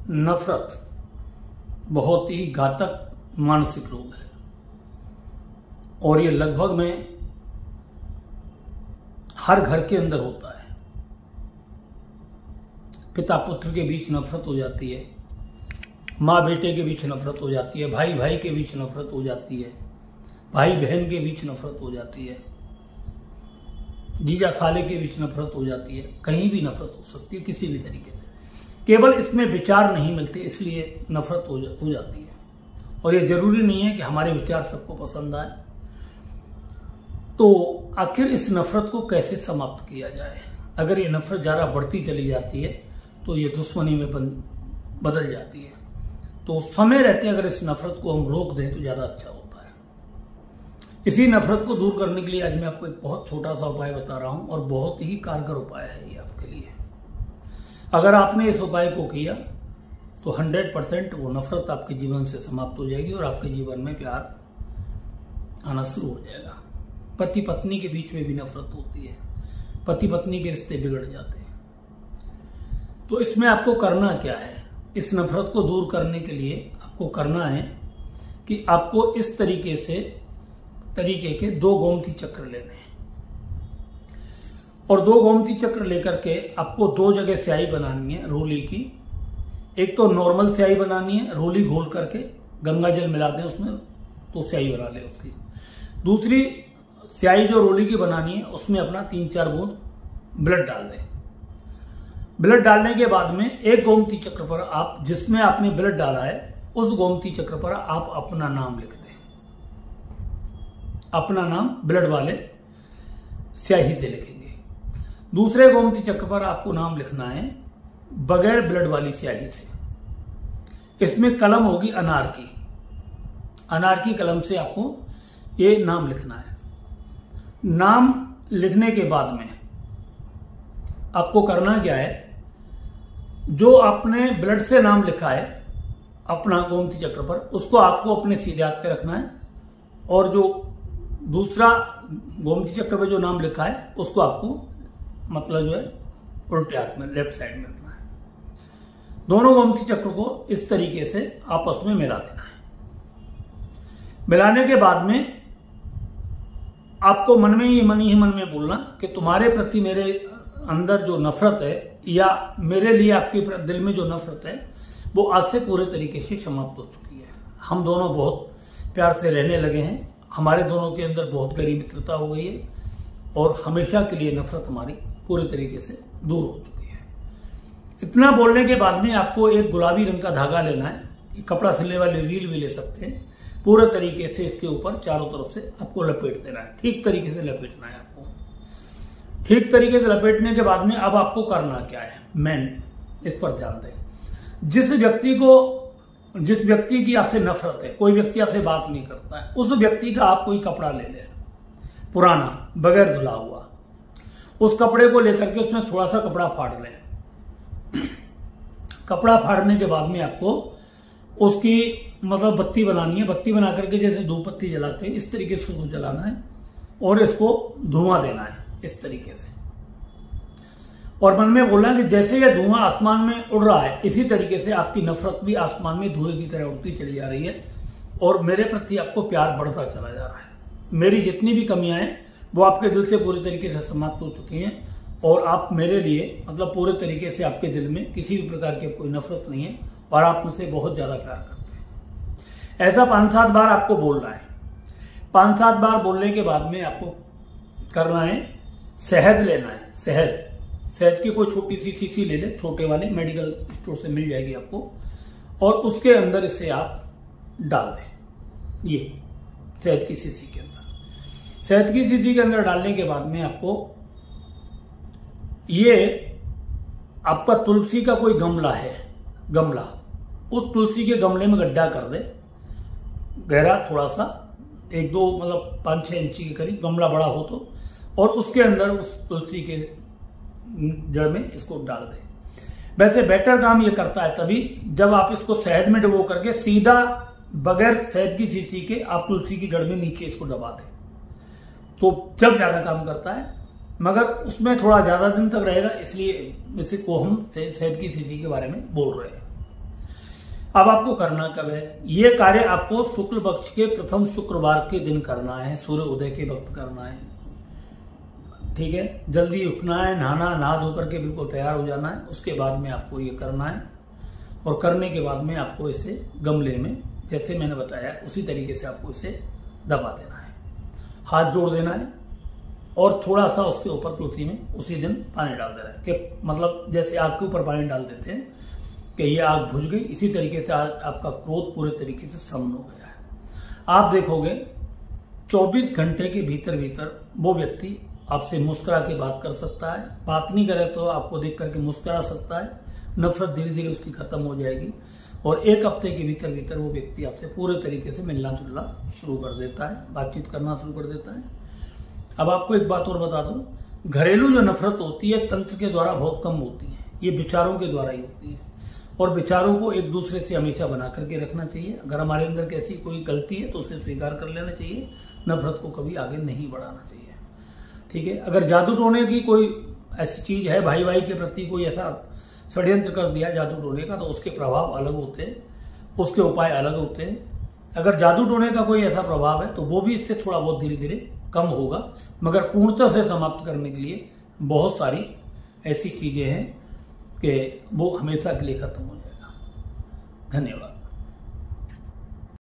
नफरत बहुत ही घातक मानसिक रोग है और ये लगभग में हर घर के अंदर होता है। पिता पुत्र के बीच नफरत हो जाती है, माँ बेटे के बीच नफरत हो जाती है, भाई भाई के बीच नफरत हो जाती है, भाई बहन के बीच नफरत हो जाती है, जीजा साले के बीच नफरत हो जाती है। कहीं भी नफरत हो सकती है किसी भी तरीके से, केवल इसमें विचार नहीं मिलते इसलिए नफरत हो जाती है। और ये जरूरी नहीं है कि हमारे विचार सबको पसंद आए। तो आखिर इस नफरत को कैसे समाप्त किया जाए? अगर ये नफरत ज्यादा बढ़ती चली जाती है तो ये दुश्मनी में बदल जाती है। तो समय रहते अगर इस नफरत को हम रोक दें तो ज्यादा अच्छा होता है। इसी नफरत को दूर करने के लिए आज मैं आपको एक बहुत छोटा सा उपाय बता रहा हूं और बहुत ही कारगर उपाय है ये आपके लिए। अगर आपने इस उपाय को किया तो 100% वो नफरत आपके जीवन से समाप्त हो जाएगी और आपके जीवन में प्यार आना शुरू हो जाएगा। पति पत्नी के बीच में भी नफरत होती है, पति पत्नी के रिश्ते बिगड़ जाते हैं। तो इसमें आपको करना क्या है? इस नफरत को दूर करने के लिए आपको करना है कि आपको इस तरीके के 2 गोमती चक्र लेने हैं और 2 गोमती चक्र लेकर के आपको 2 जगह स्याही बनानी है रोली की। एक तो नॉर्मल स्याही बनानी है, रोली घोल करके गंगा जल मिला दें उसमें तो स्याही बना ले उसकी। दूसरी स्याही जो रोली की बनानी है उसमें अपना 3-4 बूंद ब्लड डाल दें। ब्लड डालने के बाद में एक गोमती चक्र पर आप जिसमें आपने ब्लड डाला है उस गोमती चक्र पर आप अपना नाम लिख दें। अपना नाम ब्लड वाले स्याही से लिखेंगे। दूसरे गोमती चक्र पर आपको नाम लिखना है बगैर ब्लड वाली स्याही से। इसमें कलम होगी अनार की। अनार की कलम से आपको ये नाम लिखना है। नाम लिखने के बाद में आपको करना क्या है? जो आपने ब्लड से नाम लिखा है अपना गोमती चक्र पर उसको आपको अपने सीधे हाथ पे रखना है और जो दूसरा गोमती चक्र पर जो नाम लिखा है उसको आपको मतलब जो है उल्टे हाथ में लेफ्ट साइड में रखना है। दोनों गोमती चक्र को इस तरीके से आपस में मिला देना है। मिलाने के बाद में आपको मन में बोलना कि तुम्हारे प्रति मेरे अंदर जो नफरत है या मेरे लिए आपके दिल में जो नफरत है वो आज से पूरे तरीके से समाप्त हो चुकी है। हम दोनों बहुत प्यार से रहने लगे हैं, हमारे दोनों के अंदर बहुत गहरी मित्रता हो गई है और हमेशा के लिए नफरत हमारी पूरे तरीके से दूर हो चुकी है। इतना बोलने के बाद में आपको एक गुलाबी रंग का धागा लेना है, कपड़ा सिलने वाली रील भी ले सकते हैं। पूरे तरीके से इसके ऊपर चारों तरफ से आपको लपेट देना है। ठीक तरीके से लपेटना है आपको। ठीक तरीके से लपेटने के बाद में अब आपको करना क्या है? मेन इस पर ध्यान दें। जिस व्यक्ति की आपसे नफरत है, कोई व्यक्ति आपसे बात नहीं करता है, उस व्यक्ति का आप कोई कपड़ा ले लें पुराना बगैर धुला हुआ। उस कपड़े को लेकर के उसमें थोड़ा सा कपड़ा फाड़ लें। कपड़ा फाड़ने के बाद में आपको उसकी मतलब बत्ती बनानी है। बत्ती बना करके जैसे धूप बत्ती जलाते हैं इस तरीके से उसको जलाना है और इसको धुआं देना है इस तरीके से। और मन में बोलना है कि जैसे यह धुआं आसमान में उड़ रहा है इसी तरीके से आपकी नफरत भी आसमान में धुएं की तरह उड़ती चली जा रही है और मेरे प्रति आपको प्यार बढ़ता चला जा रहा है। मेरी जितनी भी कमियां हैं वो आपके दिल से पूरी तरीके से समाप्त हो चुकी हैं और आप मेरे लिए मतलब पूरे तरीके से आपके दिल में किसी भी प्रकार की कोई नफरत नहीं है और आप मुझसे बहुत ज्यादा प्यार करते हैं। ऐसा 5-7 बार आपको बोलना है। 5-7 बार बोलने के बाद में आपको करना है शहद लेना है। शहद की कोई छोटी सी शीशी ले ले, छोटे वाले मेडिकल स्टोर से मिल जाएगी आपको, और उसके अंदर इसे आप डाल दें। ये शहद की शीशी के अंदर, शहद की शीशी के अंदर डालने के बाद में आपको ये आपका तुलसी का कोई गमला है, उस तुलसी के गमले में गड्ढा कर दे, गहरा थोड़ा सा 1-2 मतलब 5-6 इंची के करीब, गमला बड़ा हो तो, और उसके अंदर उस तुलसी के जड़ में इसको डाल दे। वैसे बेटर काम ये करता है तभी जब आप इसको शहद में डुबो करके सीधा बगैर शहद की शीशी के आप तुलसी की जड़ में नीचे इसको दबा दें, तो जब ज्यादा काम करता है, मगर उसमें थोड़ा ज्यादा दिन तक रहेगा, इसलिए इसी को हम शहद की शीशी के बारे में बोल रहे हैं। अब आपको करना कब है? ये कार्य आपको शुक्ल पक्ष के प्रथम शुक्रवार के दिन करना है, सूर्य उदय के वक्त करना है। ठीक है, जल्दी उठना है, नहा धो करके बिल्कुल तैयार हो जाना है। उसके बाद में आपको ये करना है और करने के बाद में आपको इसे गमले में जैसे मैंने बताया उसी तरीके से आपको इसे दबा देना है, हाथ जोड़ देना है और थोड़ा सा उसके ऊपर तुलसी में उसी दिन पानी डाल देना है कि मतलब जैसे आग के ऊपर पानी डाल देते हैं कि ये आग बुझ गई, इसी तरीके से आज आपका क्रोध पूरे तरीके से शमन हो गया है। आप देखोगे 24 घंटे के भीतर भीतर वो व्यक्ति आपसे मुस्कुरा के बात कर सकता है, बात नहीं करे तो आपको देख करके मुस्कुरा सकता है, नफरत धीरे धीरे उसकी खत्म हो जाएगी और 1 हफ्ते के भीतर भीतर वो व्यक्ति आपसे पूरे तरीके से मिलना जुलना शुरू कर देता है, बातचीत करना शुरू कर देता है। अब आपको एक बात और बता दूं, घरेलू जो नफरत होती है तंत्र के द्वारा बहुत कम होती है, ये विचारों के द्वारा ही होती है और विचारों को एक दूसरे से हमेशा बना करके रखना चाहिए। अगर हमारे अंदर कैसी कोई गलती है तो उसे स्वीकार कर लेना चाहिए, नफरत को कभी आगे नहीं बढ़ाना चाहिए। ठीक है, अगर जादू टोने की कोई ऐसी चीज है, भाई भाई के प्रति कोई ऐसा षड्यंत्र कर दिया जादू टोने का, तो उसके प्रभाव अलग होते हैं, उसके उपाय अलग होते हैं। अगर जादू टोने का कोई ऐसा प्रभाव है तो वो भी इससे थोड़ा बहुत धीरे धीरे कम होगा, मगर पूर्णतः से समाप्त करने के लिए बहुत सारी ऐसी चीजें हैं कि वो हमेशा के लिए खत्म हो जाएगा। धन्यवाद।